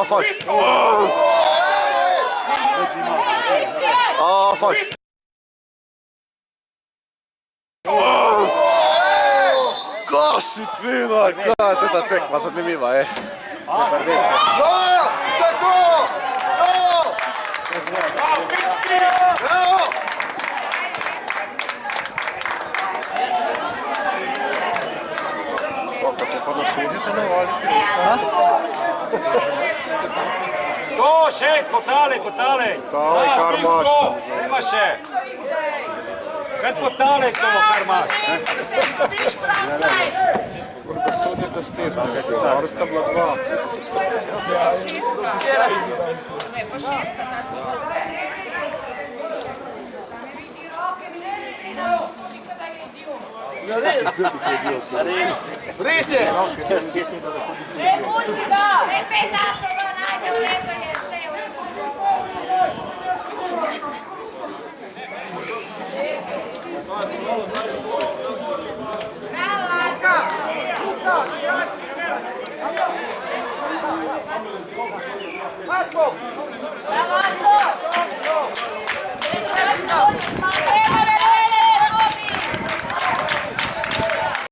Oh, fuck. Oh, fuck. Kosit müüma, ka teda tekma saad nimi või? No, tako! No! No! To, še, potale. Kar imaš. Še imaš še. Kaj potale to, kar imaš? Da sodnje da stesne, kako zaro sta bila dva. Ne, pa šestka, ta smo Res je! Ne, pusti ga! Ne, petaco ga najde, vlepanje se je. Bravo, Arko! Arko!